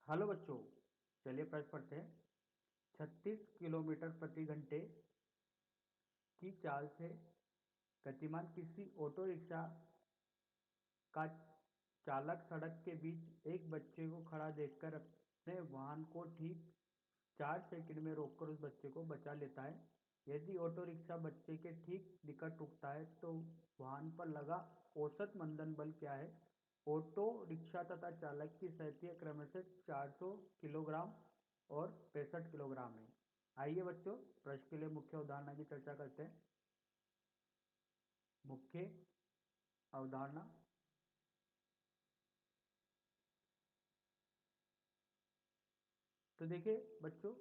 Hello बच्चों, चलिए प्रश्न पढ़ते हैं। 36 किलोमीटर प्रति घंटे की चाल से गतिमान किसी ऑटो रिक्शा का चालक सड़क के बीच एक बच्चे को खड़ा देखकर अपने वाहन को ठीक 4 सेकंड में रोककर उस बच्चे को बचा लेता है। यदि ऑटो रिक्शा बच्चे के ठीक निकट रुकता है तो वाहन पर लगा औसत मंदन बल क्या है? ऑटो रिक्शा तथा चालक की शक्ति क्रमशः 400 किलोग्राम और 65 किलोग्राम है। आइए बच्चों, प्रश्न के लिए मुख्य अवधारणा की चर्चा करते हैं। मुख्य अवधारणा। तो देखिए बच्चों,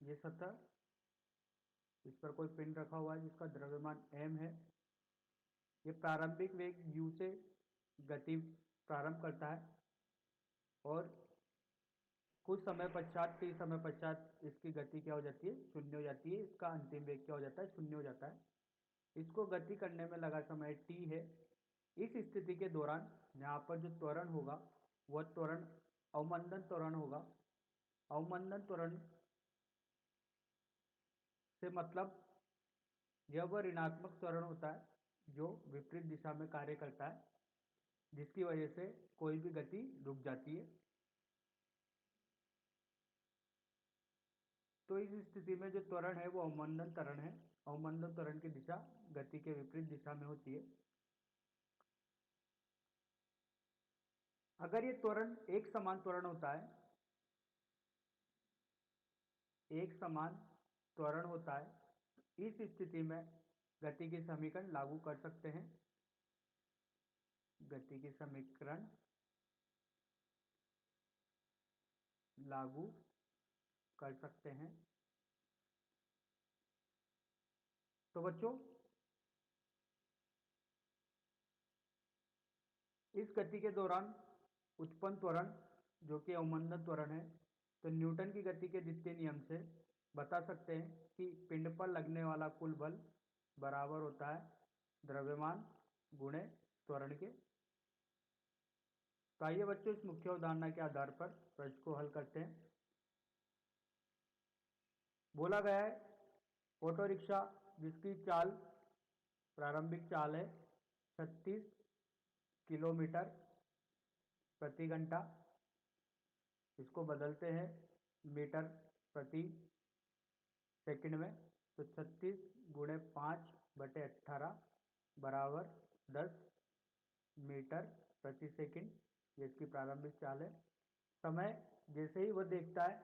ये सतह, इस पर कोई पिंड रखा हुआ है जिसका द्रव्यमान m है। ये प्रारंभिक वेग u से गति प्रारंभ करता है और कुछ समय पश्चात, t समय पश्चात इसकी गति क्या हो जाती है? शून्य हो जाती है। इसका अंतिम वेग क्या हो जाता है? शून्य हो जाता है। इसको गति करने में लगा समय t है। इस स्थिति के दौरान यहाँ पर जो त्वरण होगा वह त्वरण अवमंदन त्वरण होगा। अवमंदन त्वरण से मतलब यह वह ऋणात्मक त्वरण होता है जो विपरीत दिशा में कार्य करता है, जिसकी वजह से कोई भी गति रुक जाती है। तो इस स्थिति में जो त्वरण है वो अवमंदन त्वरण है। अवमंदन त्वरण की दिशा गति के विपरीत दिशा में होती है। अगर ये त्वरण एक समान त्वरण होता है, एक समान त्वरण होता है, इस स्थिति में गति की समीकरण लागू कर सकते हैं। गति की समीकरण लागू कर सकते हैं। तो बच्चों, इस गति के दौरान उत्पन्न त्वरण जो कि अवमंदन त्वरण है, तो न्यूटन की गति के द्वितीय नियम से बता सकते हैं कि पिंड पर लगने वाला कुल बल बराबर होता है द्रव्यमान गुणे त्वरण के। तो आइए बच्चों, इस मुख्य अवधारणा के आधार पर प्रश्न को हल करते हैं। बोला गया है ऑटो रिक्शा जिसकी चाल, प्रारंभिक चाल है 36 किलोमीटर प्रति घंटा, इसको बदलते हैं मीटर प्रति सेकंड में, तो 36 गुणे 5/18 बराबर 10 मीटर प्रति सेकंड, ये इसकी प्रारंभिक चाल है। समय जैसे ही वह देखता है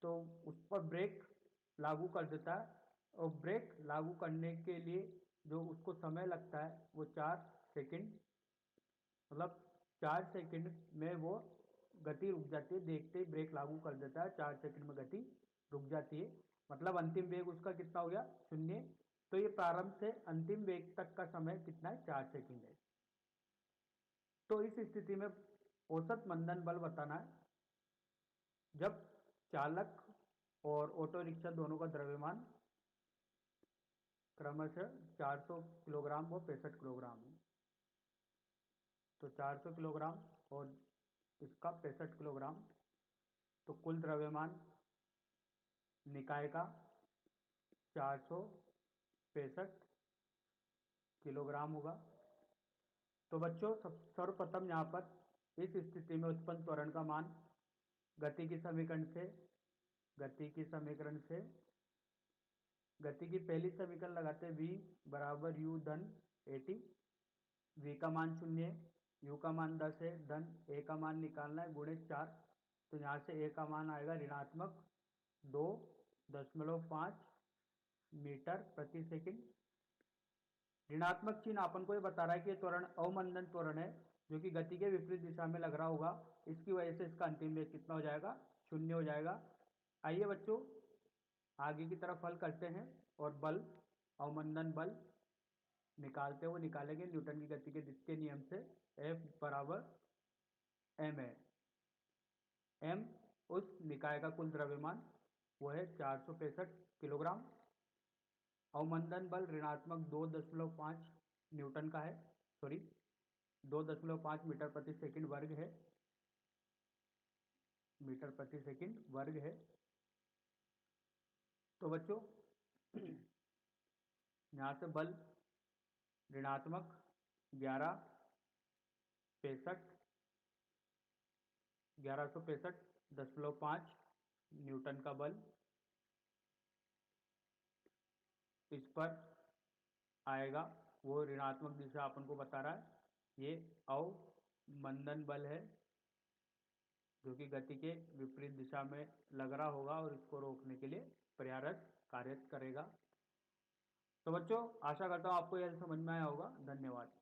तो उस पर ब्रेक लागू कर देता है, और ब्रेक लागू करने के लिए जो उसको समय लगता है वो 4 सेकंड, मतलब 4 सेकंड में वो गति रुक जाती है। देखते ही ब्रेक लागू कर देता है, 4 सेकंड में गति रुक जाती है। मतलब अंतिम वेग उसका कितना हो गया? शून्य। तो ये प्रारंभ से अंतिम वेग तक का समय कितना है? 4 सेकंड है। तो इस स्थिति में औसत मंदन बल बताना है जब चालक और ऑटो रिक्शा दोनों का द्रव्यमान क्रमशः 400 किलोग्राम व 65 किलोग्राम है। तो 400 किलोग्राम और इसका 65 किलोग्राम, तो कुल द्रव्यमान निकाय का 465 किलोग्राम होगा। तो बच्चों, सर्वप्रथम यहाँ पर इस स्थिति में उत्पन्न त्वरण का मान गति की समीकरण से गति की समीकरण से गति की पहली समीकरण लगाते हैं, v बराबर u धन 80। v का मान 0 है, u का मान 10 है, धन a का मान निकालना है गुणे 4। तो यहाँ से a का मान आएगा ऋणात्मक 2.5 मीटर प्रति सेकंड। ऋणात्मक चिन्ह अपन को ये बता रहा है कि ये त्वरण अवमंदन त्वरण है जो कि गति के विपरीत दिशा में लग रहा होगा। इसकी वजह से इसका अंतिम वेग कितना हो जाएगा? शून्य हो जाएगा। आइए बच्चों, आगे की तरफ हल करते हैं और बल, अवमंदन बल निकालते हुए निकालेंगे न्यूटन की गति के द्वितीय नियम से। F बराबर m है। m उस निकाय का कुल द्रव्यमान वो है 465 किलोग्राम। अवमंदन बल ऋणात्मक 2.5 न्यूटन का है, सॉरी 2.5 मीटर प्रति सेकंड वर्ग है। मीटर प्रति सेकंड वर्ग है। तो बच्चों यहाँ से बल ऋणात्मक 1165.5 न्यूटन का बल इस पर आएगा। वो ऋणात्मक दिशा अपन को बता रहा है। ये अवमंदन बल है जो कि गति के विपरीत दिशा में लग रहा होगा और इसको रोकने के लिए प्रयास कार्य करेगा। तो बच्चों आशा करता हूँ आपको यह समझ में आया होगा। धन्यवाद।